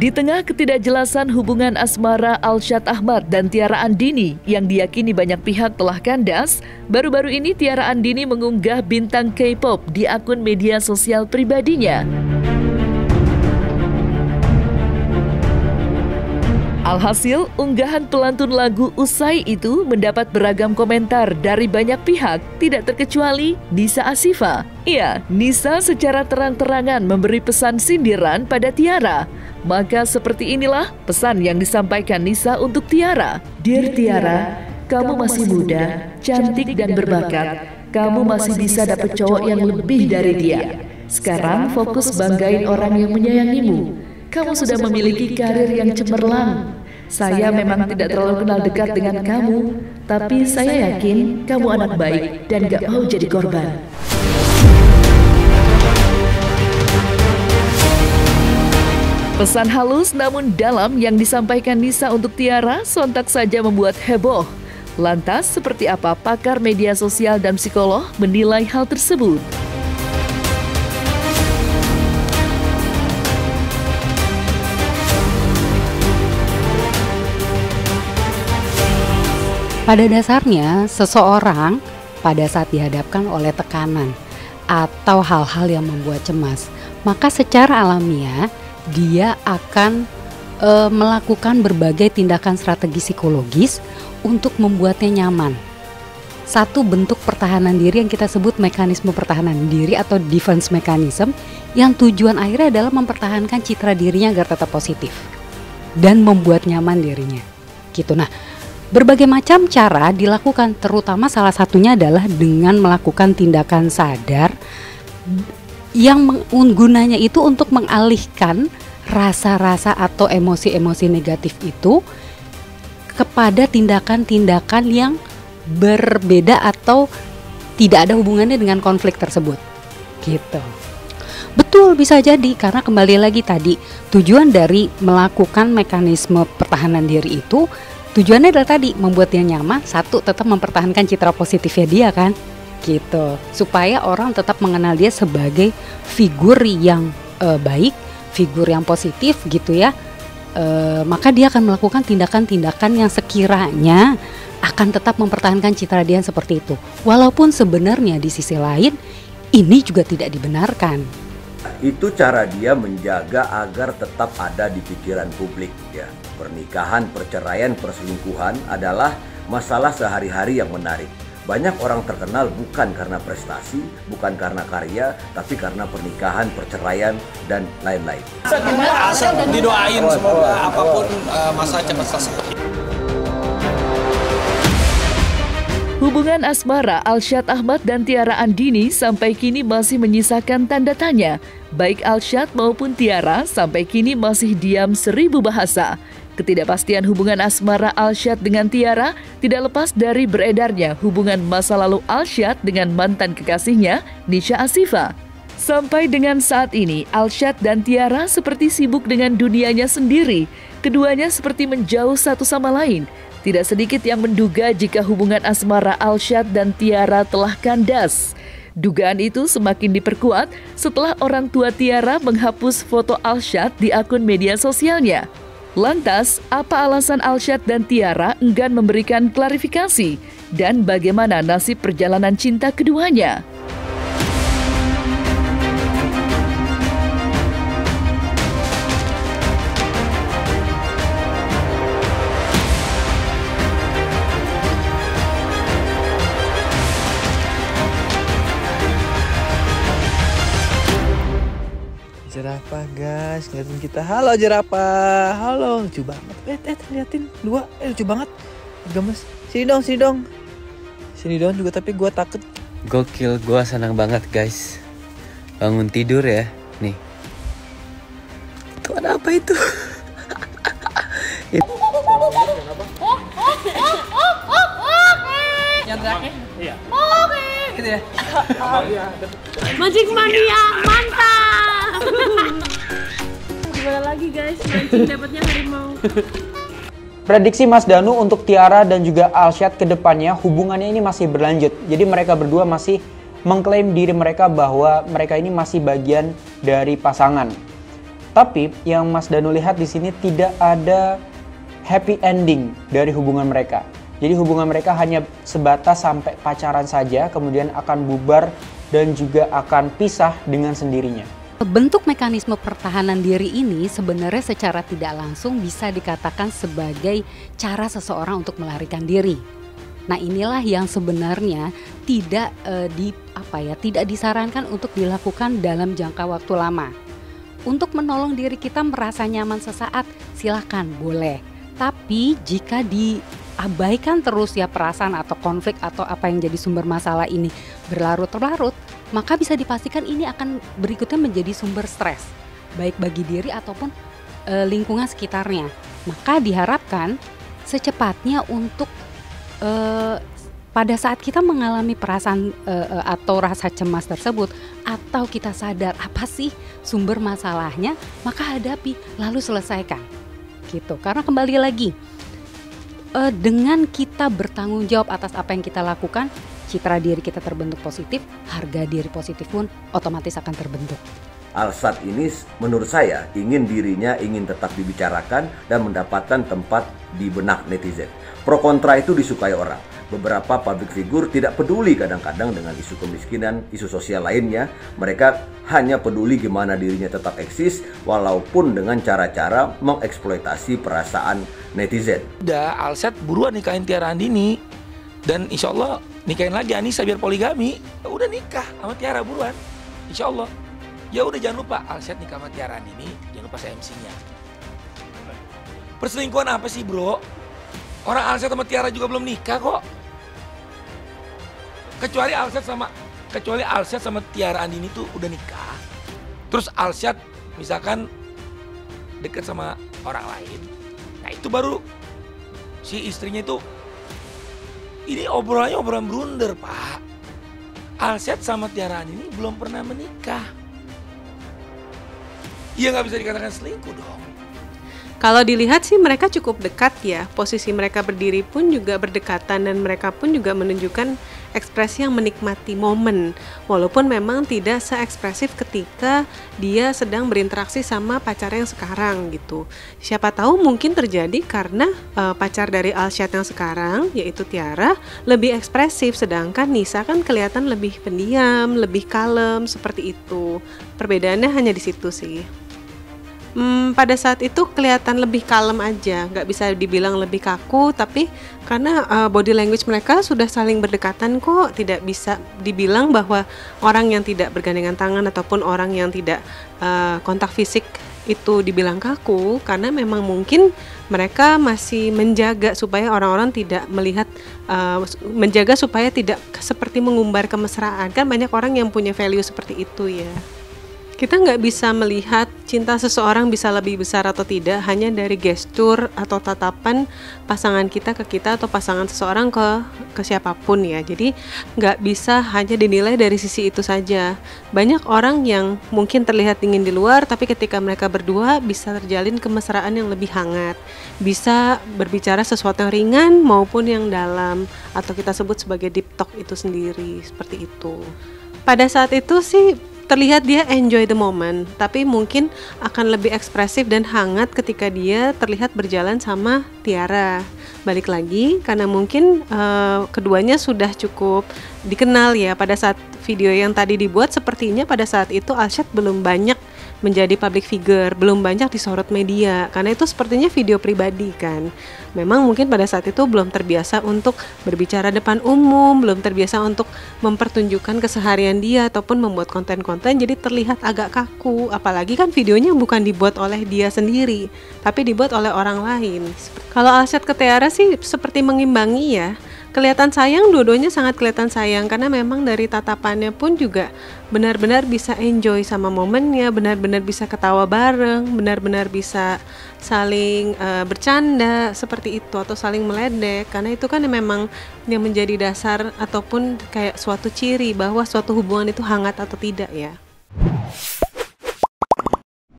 Di tengah ketidakjelasan hubungan asmara Alsyad Ahmad dan Tiara Andini yang diyakini banyak pihak telah kandas, baru-baru ini Tiara Andini mengunggah bintang K-pop di akun media sosial pribadinya. Alhasil, unggahan pelantun lagu Usai itu mendapat beragam komentar dari banyak pihak, tidak terkecuali Nisa Asifa. Iya, Nisa secara terang-terangan memberi pesan sindiran pada Tiara. Maka seperti inilah pesan yang disampaikan Nisa untuk Tiara. Dear Tiara, kamu masih muda, cantik dan berbakat. Kamu masih bisa dapat cowok yang lebih dari dia. Sekarang fokus banggain orang yang menyayangimu. Kamu sudah memiliki karir yang cemerlang. Saya memang tidak terlalu kenal dekat dengan kamu, tapi saya yakin kamu anak baik dan gak mau jadi korban. Pesan halus namun dalam yang disampaikan Nisa untuk Tiara sontak saja membuat heboh. Lantas, seperti apa pakar media sosial dan psikolog menilai hal tersebut? Pada dasarnya, seseorang pada saat dihadapkan oleh tekanan atau hal-hal yang membuat cemas, maka secara alamiah dia akan melakukan berbagai tindakan strategi psikologis untuk membuatnya nyaman. Satu bentuk pertahanan diri yang kita sebut mekanisme pertahanan diri atau defense mechanism, yang tujuan akhirnya adalah mempertahankan citra dirinya agar tetap positif dan membuat nyaman dirinya. Gitu. Nah, berbagai macam cara dilakukan, terutama salah satunya adalah dengan melakukan tindakan sadar yang gunanya itu untuk mengalihkan rasa-rasa atau emosi-emosi negatif itu kepada tindakan-tindakan yang berbeda atau tidak ada hubungannya dengan konflik tersebut. Gitu. Betul, bisa jadi, karena kembali lagi tadi, tujuan dari melakukan mekanisme pertahanan diri itu tujuannya adalah tadi membuat dia nyaman, satu tetap mempertahankan citra positifnya dia kan, gitu. Supaya orang tetap mengenal dia sebagai figur yang baik, figur yang positif gitu ya. Maka dia akan melakukan tindakan-tindakan yang sekiranya akan tetap mempertahankan citra dia seperti itu. Walaupun sebenarnya di sisi lain ini juga tidak dibenarkan. Itu cara dia menjaga agar tetap ada di pikiran publik ya. Pernikahan, perceraian, perselingkuhan adalah masalah sehari-hari yang menarik. Banyak orang terkenal bukan karena prestasi, bukan karena karya, tapi karena pernikahan, perceraian, dan lain-lain. Asal didoain semoga apapun masa cepat selesai. Hubungan asmara Alsyad Ahmad dan Tiara Andini sampai kini masih menyisakan tanda tanya. Baik Alsyad maupun Tiara sampai kini masih diam 1000 bahasa. Ketidakpastian hubungan asmara Alsyad dengan Tiara tidak lepas dari beredarnya hubungan masa lalu Alsyad dengan mantan kekasihnya, Nisa Asifa. Sampai dengan saat ini, Alsyad dan Tiara seperti sibuk dengan dunianya sendiri. Keduanya seperti menjauh satu sama lain. Tidak sedikit yang menduga jika hubungan asmara Alsyad dan Tiara telah kandas. Dugaan itu semakin diperkuat setelah orang tua Tiara menghapus foto Alsyad di akun media sosialnya. Lantas, apa alasan Alsyad dan Tiara enggan memberikan klarifikasi? Dan bagaimana nasib perjalanan cinta keduanya? Jerapah guys, ngeliatin kita. Halo jerapah, halo, lucu banget. Liatin dua, lucu banget. Gemes, sini dong. Sini dong juga, tapi gue takut. Gokil, gue senang banget guys. Bangun tidur ya, nih. Tuh ada apa itu? Yang geraknya? Iya. Oke. Gitu ya? Mancing mania, mantap! Gimana lagi guys, mancing dapatnya harimau. Prediksi Mas Danu untuk Tiara dan juga Alsyad ke depannya, hubungannya ini masih berlanjut. Jadi mereka berdua masih mengklaim diri mereka bahwa mereka ini masih bagian dari pasangan. Tapi yang Mas Danu lihat di sini tidak ada happy ending dari hubungan mereka. Jadi hubungan mereka hanya sebatas sampai pacaran saja, kemudian akan bubar dan juga akan pisah dengan sendirinya. Bentuk mekanisme pertahanan diri ini sebenarnya secara tidak langsung bisa dikatakan sebagai cara seseorang untuk melarikan diri. Nah, inilah yang sebenarnya tidak tidak disarankan untuk dilakukan dalam jangka waktu lama. Untuk menolong diri kita merasa nyaman sesaat, silakan, boleh. Tapi jika diabaikan terus ya perasaan atau konflik atau apa yang jadi sumber masalah ini berlarut-larut, maka bisa dipastikan ini akan berikutnya menjadi sumber stres, baik bagi diri ataupun lingkungan sekitarnya. Maka diharapkan secepatnya untuk pada saat kita mengalami perasaan atau rasa cemas tersebut, atau kita sadar apa sih sumber masalahnya, maka hadapi lalu selesaikan gitu. Karena kembali lagi dengan kita bertanggung jawab atas apa yang kita lakukan, citra diri kita terbentuk positif, harga diri positif pun otomatis akan terbentuk. Alshad ini menurut saya ingin tetap dibicarakan dan mendapatkan tempat di benak netizen. Pro kontra itu disukai orang. Beberapa public figure tidak peduli kadang-kadang dengan isu kemiskinan, isu sosial lainnya. Mereka hanya peduli gimana dirinya tetap eksis walaupun dengan cara-cara mengeksploitasi perasaan netizen. Udah, Alshad buruan nikahin Tiara Andini. Dan insya Allah nikahin lagi Anissa biar poligami. Udah nikah sama Tiara buruan, insya Allah. Ya udah, jangan lupa Alshad nikah sama Tiara Andini, jangan lupa saya MC-nya. Perselingkuhan apa sih bro? Orang Alshad sama Tiara juga belum nikah kok. Kecuali Alshad sama Tiara Andini tuh udah nikah. Terus Alshad misalkan deket sama orang lain. Nah itu baru si istrinya itu, ini obrolannya obrolan blunder pak. Alshad sama Tiara Andini belum pernah menikah. Ya nggak bisa dikatakan selingkuh dong. Kalau dilihat sih mereka cukup dekat ya, posisi mereka berdiri pun juga berdekatan dan mereka pun juga menunjukkan ekspresi yang menikmati momen. Walaupun memang tidak se-ekspresif ketika dia sedang berinteraksi sama pacarnya yang sekarang gitu. Siapa tahu mungkin terjadi karena pacar dari Alshad yang sekarang yaitu Tiara lebih ekspresif, sedangkan Nisa kan kelihatan lebih pendiam, lebih kalem seperti itu. Perbedaannya hanya di situ sih. Pada saat itu kelihatan lebih kalem aja, nggak bisa dibilang lebih kaku, tapi karena body language mereka sudah saling berdekatan kok, tidak bisa dibilang bahwa orang yang tidak bergandengan tangan ataupun orang yang tidak kontak fisik itu dibilang kaku, karena memang mungkin mereka masih menjaga supaya orang-orang tidak melihat, menjaga supaya tidak seperti mengumbar kemesraan. Kan banyak orang yang punya value seperti itu ya. Kita nggak bisa melihat cinta seseorang bisa lebih besar atau tidak hanya dari gestur atau tatapan pasangan kita ke kita atau pasangan seseorang ke siapapun ya. Jadi nggak bisa hanya dinilai dari sisi itu saja. Banyak orang yang mungkin terlihat dingin di luar, tapi ketika mereka berdua bisa terjalin kemesraan yang lebih hangat. Bisa berbicara sesuatu yang ringan maupun yang dalam, atau kita sebut sebagai deep talk itu sendiri, seperti itu. Pada saat itu sih terlihat dia enjoy the moment, tapi mungkin akan lebih ekspresif dan hangat ketika dia terlihat berjalan sama Tiara. Balik lagi, karena mungkin keduanya sudah cukup dikenal ya. Pada saat video yang tadi dibuat, sepertinya pada saat itu Alshad belum banyak menjadi public figure, belum banyak disorot media, karena itu sepertinya video pribadi kan. Memang mungkin pada saat itu belum terbiasa untuk berbicara depan umum, belum terbiasa untuk mempertunjukkan keseharian dia ataupun membuat konten-konten, jadi terlihat agak kaku. Apalagi kan videonya bukan dibuat oleh dia sendiri, tapi dibuat oleh orang lain. Kalau Alshad ke Tiara sih seperti mengimbangi ya. Kelihatan sayang, dua-duanya sangat kelihatan sayang, karena memang dari tatapannya pun juga benar-benar bisa enjoy sama momennya, benar-benar bisa ketawa bareng, benar-benar bisa saling bercanda seperti itu atau saling meledek, karena itu kan memang yang menjadi dasar ataupun kayak suatu ciri bahwa suatu hubungan itu hangat atau tidak ya.